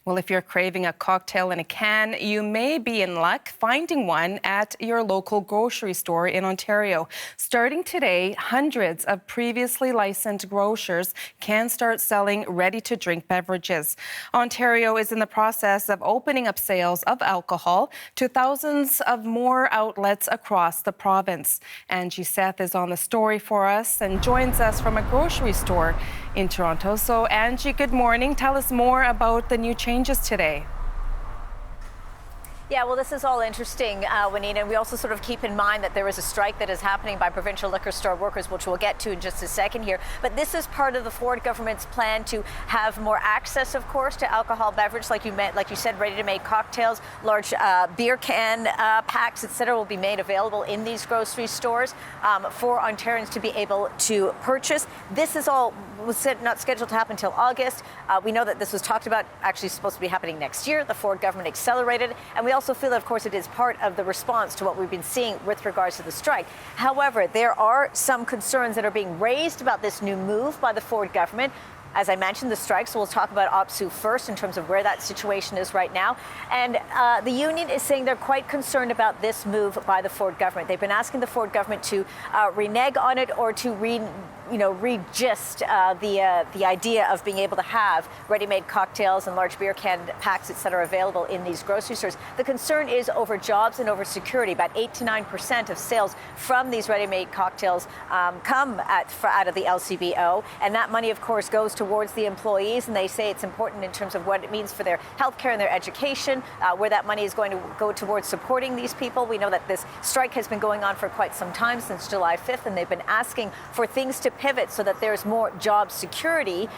Well, if you're craving a cocktail in a can, you may be in luck finding one at your local grocery store in Ontario. Starting today, hundreds of previously licensed grocers can start selling ready-to-drink beverages. Ontario is in the process of opening up sales of alcohol to thousands of more outlets across the province. Angie Seth is on the story for us and joins us from a grocery store in Toronto. So, Angie, good morning. Tell us more about the new changes today. Yeah, well, this is all interesting, Juanita, and we also sort of keep in mind that there is a strike that is happening by provincial liquor store workers, which we'll get to in just a second here. But this is part of the Ford government's plan to have more access, of course, to alcohol beverage, like you said, ready-to-make cocktails, large beer can packs, etc., will be made available in these grocery stores for Ontarians to be able to purchase. This is all not scheduled to happen until August. We know that this was talked about actually supposed to be happening next year. The Ford government accelerated, and we also feel that, of course, it is part of the response to what we've been seeing with regards to the strike. However, there are some concerns that are being raised about this new move by the Ford government. As I mentioned, the strike, so we'll talk about OPSU first in terms of where that situation is right now. And the union is saying they're quite concerned about this move by the Ford government. They've been asking the Ford government to renege on it or to re-gist the idea of being able to have ready-made cocktails and large beer can packs, etc., available in these grocery stores. The concern is over jobs and over security. About 8 to 9% of sales from these ready-made cocktails come out of the LCBO, and that money, of course, goes towards the employees, and they say it's important in terms of what it means for their healthcare and their education, where that money is going to go towards supporting these people. We know that this strike has been going on for quite some time, since July 5th, and they've been asking for things to pivot so that there's more job security.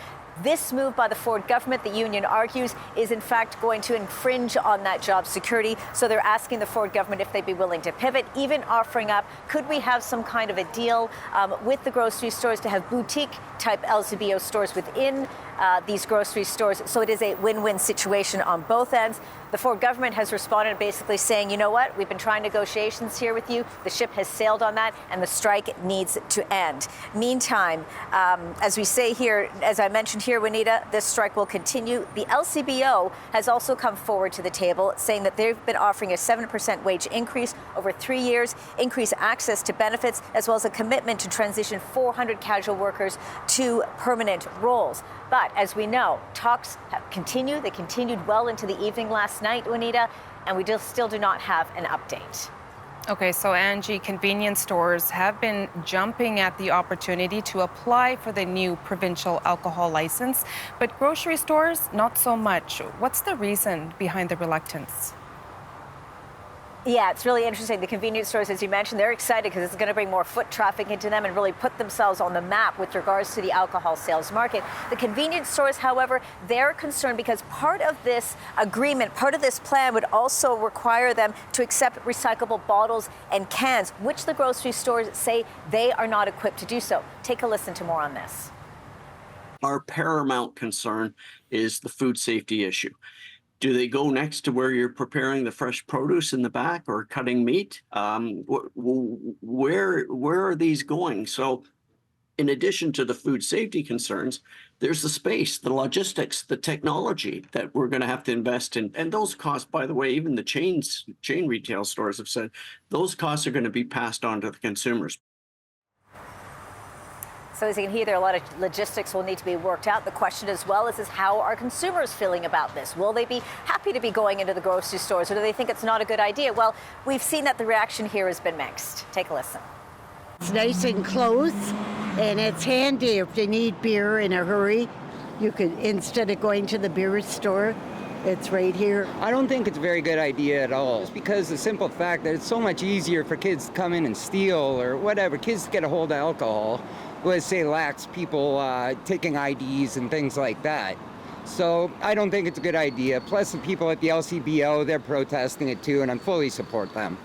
This move by the Ford government, the union argues, is in fact going to infringe on that job security. So they're asking the Ford government if they'd be willing to pivot, even offering up, could we have some kind of a deal with the grocery stores to have boutique-type LCBO stores within these grocery stores, so it is a win-win situation on both ends. The Ford government has responded basically saying, you know what, we've been trying negotiations here with you. The ship has sailed on that, and the strike needs to end. Meantime, as we say here, as I mentioned here, Juanita, this strike will continue. The LCBO has also come forward to the table, saying that they've been offering a 7% wage increase over 3 years, increase access to benefits, as well as a commitment to transition 400 casual workers to permanent roles. But as we know, talks have continued. They continued well into the evening last night, Juanita, and we still do not have an update. Okay, so Angie, convenience stores have been jumping at the opportunity to apply for the new provincial alcohol license, but grocery stores, not so much. What's the reason behind the reluctance? Yeah, it's really interesting. The convenience stores, as you mentioned, they're excited because it's going to bring more foot traffic into them and really put themselves on the map with regards to the alcohol sales market. The convenience stores, however, they're concerned because part of this agreement, part of this plan would also require them to accept recyclable bottles and cans, which the grocery stores say they are not equipped to do so. Take a listen to more on this. Our paramount concern is the food safety issue. Do they go next to where you're preparing the fresh produce in the back or cutting meat? Where are these going? So in addition to the food safety concerns, there's the space, the logistics, the technology that we're going to have to invest in. And those costs, by the way, even the chain retail stores have said, those costs are going to be passed on to the consumers. So as you can hear, there are a lot of logistics will need to be worked out. The question as well is how are consumers feeling about this? Will they be happy to be going into the grocery stores, or do they think it's not a good idea? Well, we've seen that the reaction here has been mixed. Take a listen. It's nice and close, and it's handy if you need beer in a hurry. You could, instead of going to the beer store, it's right here. I don't think it's a very good idea at all. Just because the simple fact that it's so much easier for kids to come in and steal or whatever, kids to get a hold of alcohol. Let's say lax people taking IDs and things like that. So I don't think it's a good idea. Plus the people at the LCBO, they're protesting it too, and I fully support them.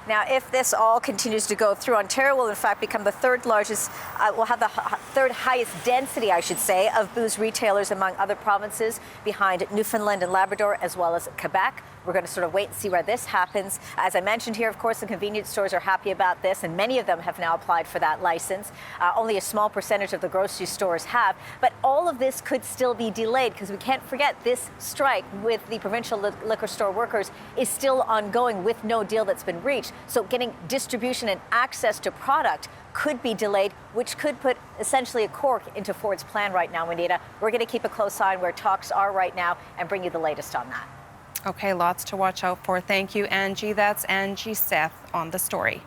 Now, if this all continues to go through, Ontario will in fact become the third largest, will have the third highest density, I should say, of booze retailers among other provinces, behind Newfoundland and Labrador, as well as Quebec. We're going to sort of wait and see where this happens. As I mentioned here, of course, the convenience stores are happy about this, and many of them have now applied for that license. Only a small percentage of the grocery stores have, but all of this could still be delayed because we can't forget this strike with the provincial liquor store workers is still ongoing with no deal that's been reached. So getting distribution and access to product could be delayed, which could put essentially a cork into Ford's plan right now, Juanita. We're going to keep a close eye on where talks are right now and bring you the latest on that. Okay, lots to watch out for. Thank you, Angie. That's Angie Seth on the story.